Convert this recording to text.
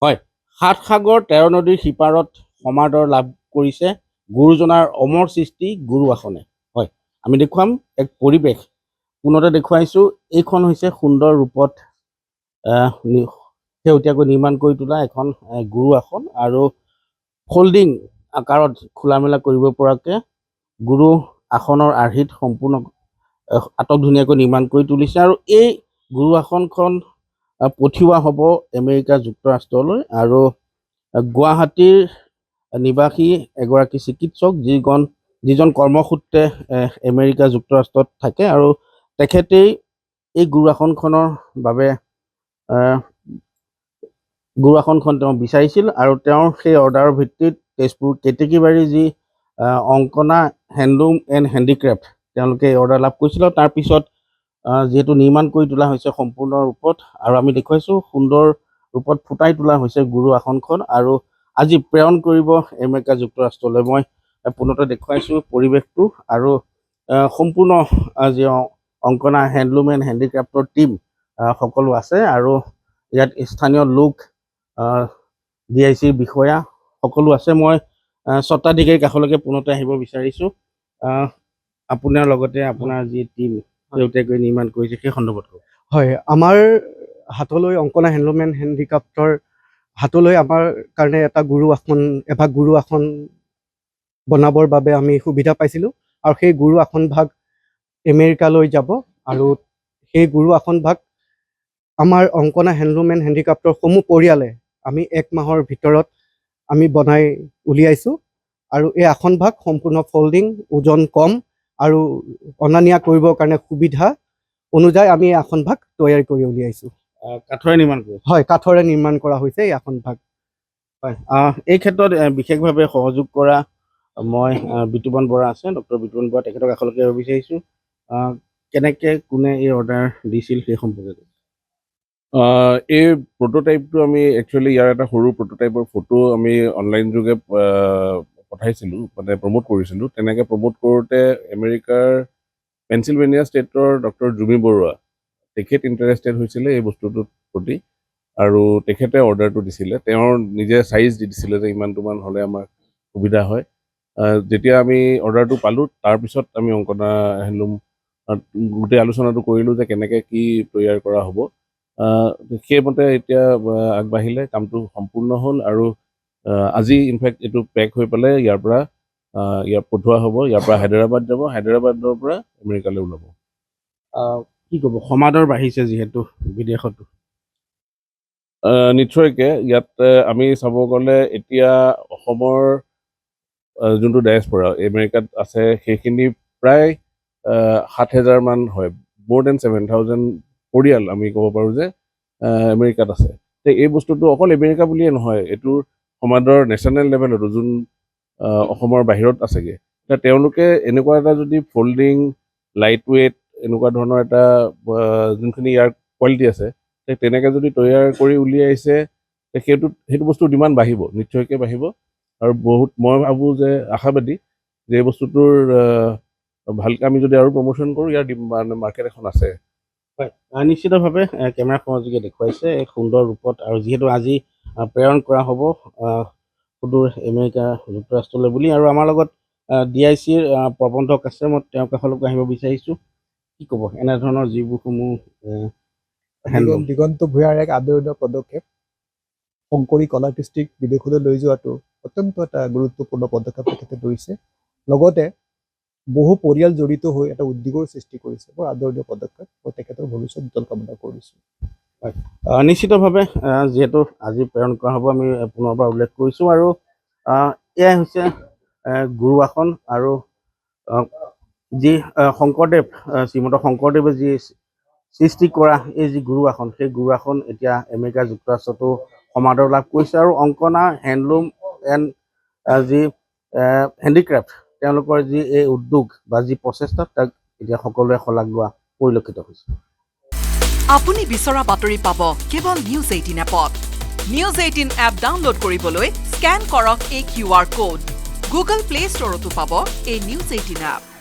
হয়, সাত সাগৰ ১৩ নদীৰ সিপাৰত সমাদৰ লাভ কৰিছে গুৰুজনাৰ অমৰ সৃষ্টি গুৰু আসনে। হয়, আমি দেখুৱাম এক পৰিৱেশ পুনতে দেখুৱাইছোঁ। এইখন হৈছে সুন্দৰ ৰূপত শেহতীয়াকৈ নিৰ্মাণ কৰি তোলা এখন গুৰু আসন আৰু ফল্ডিং আকাৰত খোলা মেলা কৰিব পৰাকৈ গুৰু আসনৰ আৰ্হিত সম্পূৰ্ণ আটক ধুনীয়াকৈ নিৰ্মাণ কৰি তুলিছে আৰু এই গুৰু আসনখন পঠিওৱা হ'ব আমেৰিকা যুক্তৰাষ্ট্ৰলৈ আৰু গুৱাহাটীৰ নিবাসী এগৰাকী চিকিৎসক যিজন কৰ্মসূত্ৰে আমেৰিকা যুক্তৰাষ্ট্ৰত থাকে আৰু তেখেতেই এই গুৰু আসনখনৰ বাবে গুৰু আসনখন তেওঁ বিচাৰিছিল আৰু তেওঁৰ সেই অৰ্ডাৰৰ ভিত্তিত তেজপুৰ কেতেকীবাৰীৰ যি অংকনা হেণ্ডলুম এণ্ড হেণ্ডিক্ৰাফ্ট তেওঁলোকে এই অৰ্ডাৰ লাভ কৰিছিল। তাৰপিছত যিহেতু নিৰ্মাণ কৰি তোলা হৈছে সম্পূৰ্ণ ৰূপত আৰু আমি দেখুৱাইছোঁ সুন্দৰ ৰূপত ফুটাই তোলা হৈছে গুৰু আসনখন আৰু আজি প্ৰেৰণ কৰিব আমেৰিকা যুক্তৰাষ্ট্ৰলৈ। মই পুনতে দেখুৱাইছোঁ পৰিৱেশটো আৰু সম্পূৰ্ণ যি অংকনা হেণ্ডলুম এণ্ড হেণ্ডিক্ৰাফ্টৰ টীম সকলো আছে আৰু ইয়াত স্থানীয় লোক DICৰ বিষয়া সকলো আছে। মই স্বত্বাধিকাৰীৰ কাষলৈকে পুনতে আহিব বিচাৰিছোঁ। আপোনাৰ লগতে আপোনাৰ যি টীম শেহতীয়াকৈ নিৰ্মাণ কৰিছে সেই সন্দৰ্ভত কওক। হয়, আমাৰ হাতলৈ অংকনা হেণ্ডলুম এণ্ড হেণ্ডিক্ৰাফ্টৰ হাতলৈ আমাৰ কাৰণে এভাগ গুৰু আসন বনাবৰ বাবে আমি সুবিধা পাইছিলোঁ আৰু সেই গুৰু আসন ভাগ আমেৰিকালৈ যাব আৰু সেই গুৰু আসন ভাগ আমাৰ অংকনা হেণ্ডলুম এণ্ড হেণ্ডিক্ৰাফ্টৰ সমূহ পৰিয়ালে আমি 1 মাহৰ ভিতৰত আমি বনাই উলিয়াইছোঁ আৰু এই আসন ভাগ সম্পূৰ্ণ ফল্ডিং, ওজন কম আৰু অনা নিয়া কৰিবৰ কাৰণে সুবিধা অনুযায়ী আমি এই আসন ভাগ তৈয়াৰ কৰি উলিয়াইছোঁ। কাঠৰে নিৰ্মাণ কৰিছে? হয়, কাঠৰে নিৰ্মাণ কৰা হৈছে এই আসন ভাগ। হয়, এই ক্ষেত্ৰত বিশেষভাৱে সহযোগ কৰা মই বিতুপন বৰা আছে, ডক্টৰ বিতুপন বৰা, তেখেতক কাষলৈকে আহিব বিচাৰিছোঁ। কেনেকৈ কোনে এই অৰ্ডাৰ দিছিল সেই সম্পৰ্কে? এই প্ৰটোটাইপটো আমি একচুৱেলি ইয়াৰ এটা সৰু প্ৰটোটাইপৰ ফটো আমি অনলাইন যোগে পঠাইছিলোঁ, মানে প্ৰমোট কৰিছিলোঁ। তেনেকৈ প্ৰমোট কৰোঁতে আমেৰিকাৰ পেনচিলভেনিয়া ষ্টেটৰ ডক্টৰ জুমি বৰুৱা তেখেত ইণ্টাৰেষ্টেড হৈছিলে এই বস্তুটোৰ প্ৰতি আৰু তেখেতে অৰ্ডাৰটো দিছিলে। তেওঁৰ নিজে চাইজ দি দিছিলে যে ইমানটোমান হ'লে আমাৰ সুবিধা হয়। যেতিয়া আমি অৰ্ডাৰটো পালোঁ তাৰপিছত আমি অংকনা হেণ্ডলুম গোটেই আলোচনাটো কৰিলোঁ যে কেনেকৈ কি তৈয়াৰ কৰা হ'ব। সেইমতে এতিয়া আগবাঢ়িলে, কামটো সম্পূৰ্ণ হ'ল আৰু আজি ইনফেক্ট এইটো পেক হৈ পেলাই ইয়াৰ পঠোৱা হ'ব। ইয়াৰ পৰা হায়দৰাবাদ যাব, হায়দৰাবাদৰ পৰা আমেৰিকালৈ ওলাব। কি ক'ব, সমাদৰ বাঢ়িছে যিহেতু বিদেশতো? নিশ্চয়কৈ ইয়াত আমি চাব গ'লে এতিয়া অসমৰ যোনটো ডায়েস্পৰা আমেৰিকাত আছে সেইখিনি প্ৰায় 7,000 মান হয়। মোৰ দেন 7,000 পৰিয়াল আমি ক'ব পাৰোঁ যে আমেৰিকাত আছে। এই বস্তুটো অকল আমেৰিকা বুলিয়ে নহয়, এইটোৰ সমাদৰ নেশ্যনেল লেভেলতো যোন অসমৰ বাহিৰত আছেগৈ, তেওঁলোকে এনেকুৱা এটা যদি ফল্ডিং, লাইট ৱেইট এনেকুৱা ধৰণৰ এটা যোনখিনি ইয়াৰ কোৱালিটি আছে তেনেকৈ যদি তৈয়াৰ কৰি উলিয়াইছে সেইটো বস্তুৰ ডিমাণ্ড বাঢ়িব, নিশ্চয়কৈ বাঢ়িব। আৰু মই ভাবোঁ যে আশাবাদী যে এই বস্তুটোৰ ভালকৈ আমি যদি আৰু প্ৰমোশ্যন কৰোঁ ইয়াৰ মাৰ্কেট এখন আছে। হয়, নিশ্চিতভাৱে কেমেৰা সহযোগে দেখুৱাইছে এক সুন্দৰ ৰূপত আৰু যিহেতু আজি প্ৰেৰণ কৰা হ'ব সুদূৰ আমেৰিকা যুক্তৰাষ্ট্ৰলৈ বুলি। আৰু আমাৰ লগত DICৰ প্ৰবন্ধক আছে, মই তেওঁৰ কাষলৈকে আহিব বিচাৰিছোঁ। কি ক'ব এনেধৰণৰ যিবোৰসমূহ দিগন্ত ভূঞাৰ এক আদৰণীয় পদক্ষেপ, শংকৰী কলা কৃষ্টিক বিদেশলৈ লৈ যোৱাটো অত্যন্ত এটা গুৰুত্বপূৰ্ণ পদক্ষেপ তেখেতে লৈছে। লগতে বহু পৰিয়াল জড়িত হৈ এটা উদ্যোগৰ সৃষ্টি কৰিছে। বৰ আদৰণীয় পদক্ষেপ, মই তেখেতৰ ভৱিষ্যত উজ্জ্বল কামনা কৰিছোঁ। হয়, নিশ্চিতভাৱে যিহেতু আজি প্ৰেৰণ কৰা হ'ব আমি পুনৰবাৰ উল্লেখ কৰিছোঁ আৰু এয়াই হৈছে গুৰু আসন আৰু যি শংকৰদেৱ শ্ৰীমন্ত শংকৰদেৱে যি সৃষ্টি কৰা এই যি গুৰু আসন, সেই গুৰু আসন এতিয়া আমেৰিকা যুক্তৰাষ্ট্ৰতো সমাদৰ লাভ কৰিছে আৰু অংকনা হেণ্ডলুম এণ্ড যি হেণ্ডিক্ৰাফ্ট তেওঁলোকৰ যি এই উদ্যোগ বা যি প্ৰচেষ্টা তাক এতিয়া সকলোৱে শলাগ লোৱা পৰিলক্ষিত হৈছে। আপুনি বিচৰা বাতৰি পাব কেৱল নিউজ 18 এপত। নিউজ 18 এপ ডাউনলোড কৰিবলৈ স্কেন কৰক এই QR কোড। গুগল প্লে ষ্টৰতো পাব এই নিউজ 18 এপ।